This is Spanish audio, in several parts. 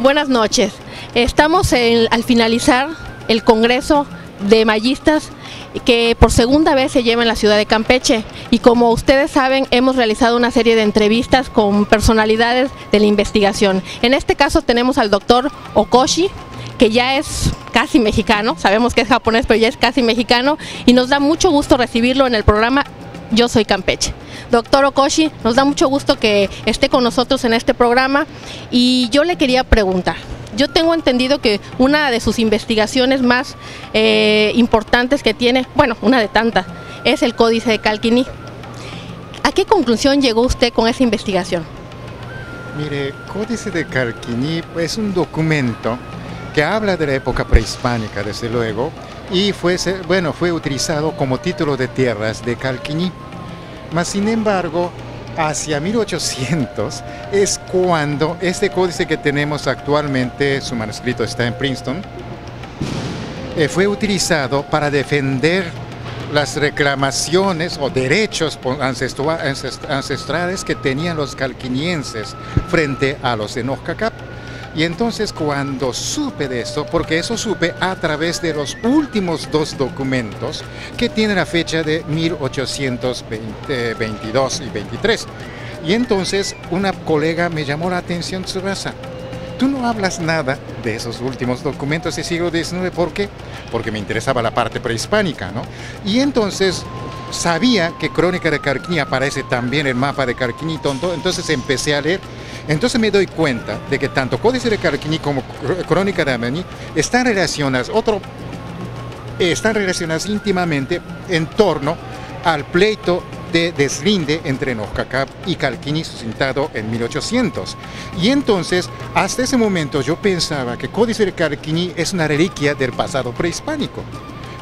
Buenas noches. Estamos al finalizar el Congreso de Mayistas que por segunda vez se lleva en la ciudad de Campeche, y como ustedes saben hemos realizado una serie de entrevistas con personalidades de la investigación. En este caso tenemos al doctor Okoshi, que ya es casi mexicano, sabemos que es japonés pero ya es casi mexicano, y nos da mucho gusto recibirlo en el programa Yo Soy Campeche. Doctor Okoshi, nos da mucho gusto que esté con nosotros en este programa, y yo le quería preguntar, yo tengo entendido que una de sus investigaciones más importantes que tiene, bueno, una de tantas, es el Códice de Calquini. ¿A qué conclusión llegó usted con esa investigación? Mire, Códice de Calquini es un documento que habla de la época prehispánica, desde luego, y fue utilizado como título de tierras de Calquini. Mas, sin embargo, hacia 1800 es cuando este códice que tenemos actualmente, su manuscrito está en Princeton, fue utilizado para defender las reclamaciones o derechos ancestrales que tenían los calquinienses frente a los de Nojcacap. Y entonces cuando supe de esto, porque eso supe a través de los últimos dos documentos que tienen la fecha de 1822 y 23. Y entonces una colega me llamó la atención, Tsubasa, tú no hablas nada de esos últimos documentos del siglo XIX, ¿por qué? Porque me interesaba la parte prehispánica, ¿no? Y entonces sabía que Crónica de Calquini aparece también en el mapa de Calquini, entonces empecé a leer. Entonces me doy cuenta de que tanto Códice de Calquini como Crónica de Amení están relacionadas íntimamente en torno al pleito de deslinde entre Nojcacap y Calquini suscitado en 1800. Y entonces, hasta ese momento yo pensaba que Códice de Calquini es una reliquia del pasado prehispánico.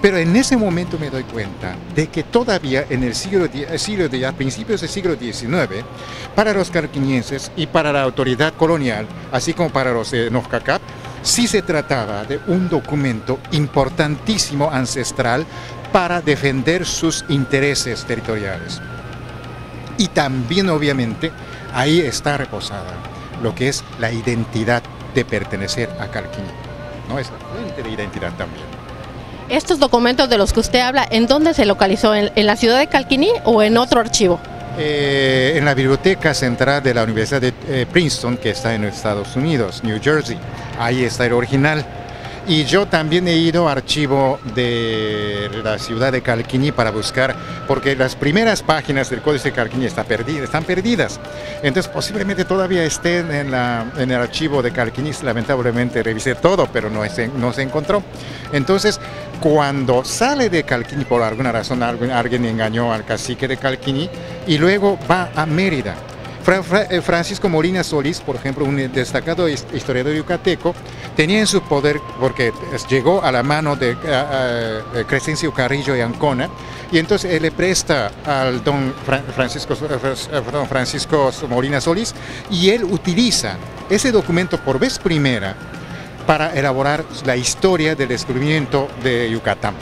Pero en ese momento me doy cuenta de que todavía en a principios del siglo XIX, para los calquinienses y para la autoridad colonial, así como para los de Nojcacap, sí se trataba de un documento importantísimo ancestral para defender sus intereses territoriales. Y también, obviamente, ahí está reposada lo que es la identidad de pertenecer a Calquini, ¿no? Es la fuente de identidad también. Estos documentos de los que usted habla, ¿en dónde se localizó? ¿En la ciudad de Calquini o en otro archivo? En la Biblioteca Central de la Universidad de Princeton, que está en Estados Unidos, New Jersey. Ahí está el original. Y yo también he ido al archivo de la ciudad de Calquini para buscar, porque las primeras páginas del Códice de Calquini están perdidas. Entonces posiblemente todavía estén en el archivo de Calquini. Lamentablemente revisé todo, pero no se encontró. Entonces, cuando sale de Calquini, por alguna razón alguien engañó al cacique de Calquini y luego va a Mérida. Francisco Molina Solís, por ejemplo, un destacado historiador yucateco, tenía en su poder, porque llegó a la mano de Crescencio Carrillo y Ancona, y entonces él le presta al don Francisco Molina Solís, y él utiliza ese documento por vez primera para elaborar la historia del descubrimiento de Yucatán.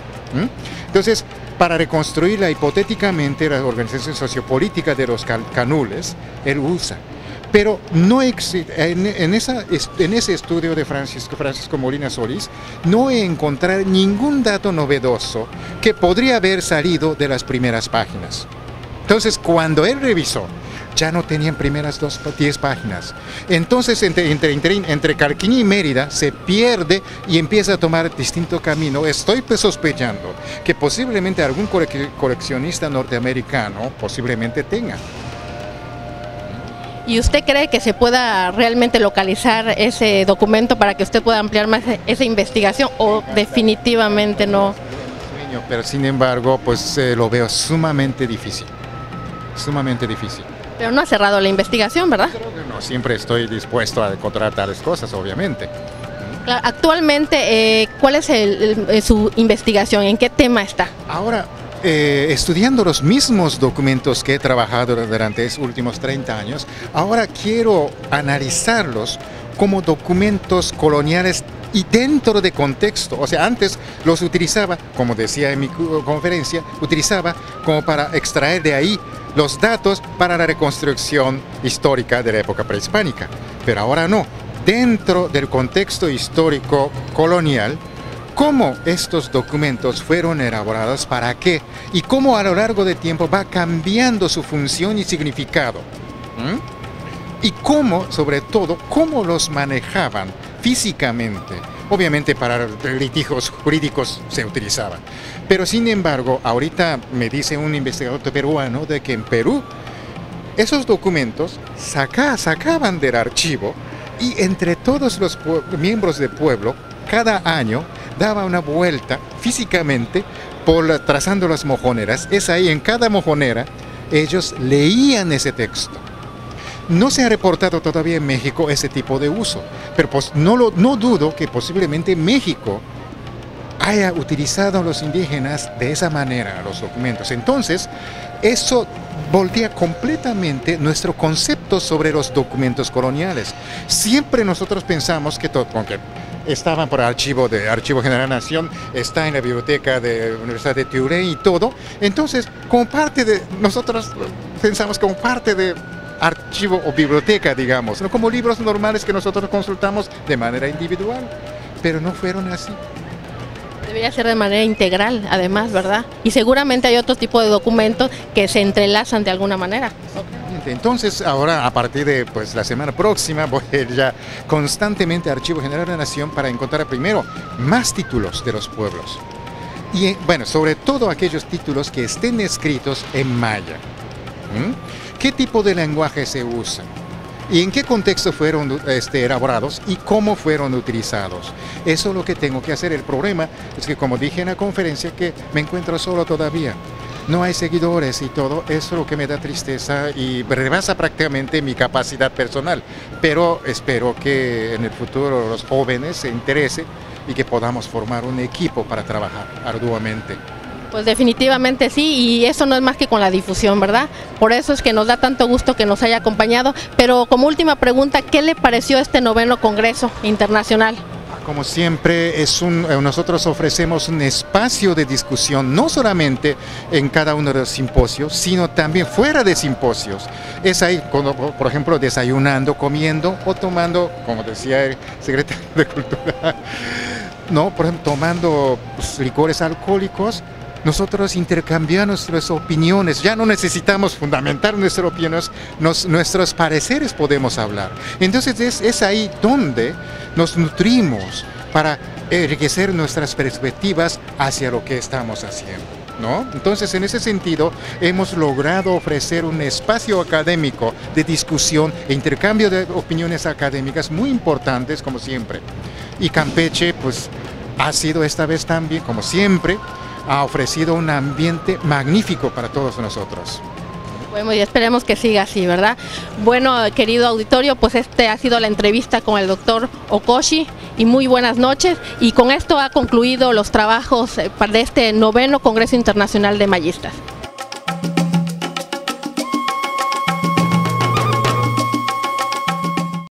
Entonces, para reconstruirla hipotéticamente la organización sociopolítica de los canules, él usa. Pero no existe, en ese estudio de Francisco Molina Solís, no he encontrado ningún dato novedoso que podría haber salido de las primeras páginas. Entonces, cuando él revisó, ya no tenían primeras 10 páginas. Entonces, entre Calquini y Mérida se pierde y empieza a tomar distinto camino. Estoy sospechando que posiblemente algún coleccionista norteamericano posiblemente tenga. ¿Y usted cree que se pueda realmente localizar ese documento para que usted pueda ampliar más esa investigación, o definitivamente no? Pero sin embargo, pues lo veo sumamente difícil. Sumamente difícil. Pero no ha cerrado la investigación, ¿verdad? No, siempre estoy dispuesto a encontrar tales cosas, obviamente. Claro, actualmente, ¿cuál es su investigación? ¿En qué tema está? Ahora, estudiando los mismos documentos que he trabajado durante los últimos 30 años, ahora quiero analizarlos como documentos coloniales y dentro de contexto. O sea, antes los utilizaba, como decía en mi conferencia, utilizaba como para extraer de ahí los datos para la reconstrucción histórica de la época prehispánica. Pero ahora no. dentro del contexto histórico colonial, cómo estos documentos fueron elaborados, para qué, y cómo a lo largo del tiempo va cambiando su función y significado. Y cómo, sobre todo, cómo los manejaban físicamente. Obviamente para litigios jurídicos se utilizaban. Pero sin embargo, ahorita me dice un investigador peruano de que en Perú esos documentos sacaban del archivo y entre todos los miembros del pueblo, cada año daba una vuelta físicamente trazando las mojoneras. Es ahí, en cada mojonera, ellos leían ese texto. No se ha reportado todavía en México ese tipo de uso, pero pues no dudo que posiblemente México haya utilizado a los indígenas de esa manera los documentos. Entonces, eso voltea completamente nuestro concepto sobre los documentos coloniales. Siempre nosotros pensamos que todo, aunque estaban por Archivo General de Nación, está en la biblioteca de la Universidad de Tulane y todo, entonces como parte de, nosotros pensamos como parte de archivo o biblioteca, digamos, ¿no? Como libros normales que nosotros consultamos de manera individual, pero no fueron así. Debería ser de manera integral, además, ¿verdad? Y seguramente hay otro tipo de documentos que se entrelazan de alguna manera. Entonces, ahora, a partir de la semana próxima, voy a ir ya constantemente a Archivo General de la Nación para encontrar primero más títulos de los pueblos. Y, bueno, sobre todo aquellos títulos que estén escritos en maya. ¿Qué tipo de lenguaje se usa? ¿Y en qué contexto fueron elaborados y cómo fueron utilizados? Eso es lo que tengo que hacer. El problema es que, como dije en la conferencia, que me encuentro solo todavía. No hay seguidores y todo, eso es lo que me da tristeza y rebasa prácticamente mi capacidad personal. Pero espero que en el futuro los jóvenes se interesen y que podamos formar un equipo para trabajar arduamente. Pues definitivamente sí, y eso no es más que con la difusión, ¿verdad? Por eso es que nos da tanto gusto que nos haya acompañado. Pero como última pregunta, ¿qué le pareció este 9º Congreso Internacional? Como siempre, nosotros ofrecemos un espacio de discusión, no solamente en cada uno de los simposios, sino también fuera de simposios. Es ahí, cuando, por ejemplo, desayunando, comiendo o tomando, como decía el secretario de Cultura, no, por ejemplo, tomando licores alcohólicos. Nosotros intercambiamos nuestras opiniones, ya no necesitamos fundamentar nuestras opiniones, nuestros pareceres podemos hablar. Entonces es ahí donde nos nutrimos para enriquecer nuestras perspectivas hacia lo que estamos haciendo, ¿no? Entonces, en ese sentido, hemos logrado ofrecer un espacio académico de discusión e intercambio de opiniones académicas muy importantes, como siempre. Y Campeche, pues, ha sido esta vez también, como siempre, ha ofrecido un ambiente magnífico para todos nosotros. Bueno, y esperemos que siga así, ¿verdad? Bueno, querido auditorio, pues ha sido la entrevista con el doctor Okoshi y muy buenas noches. Y con esto ha concluido los trabajos de este 9º Congreso Internacional de Mayistas.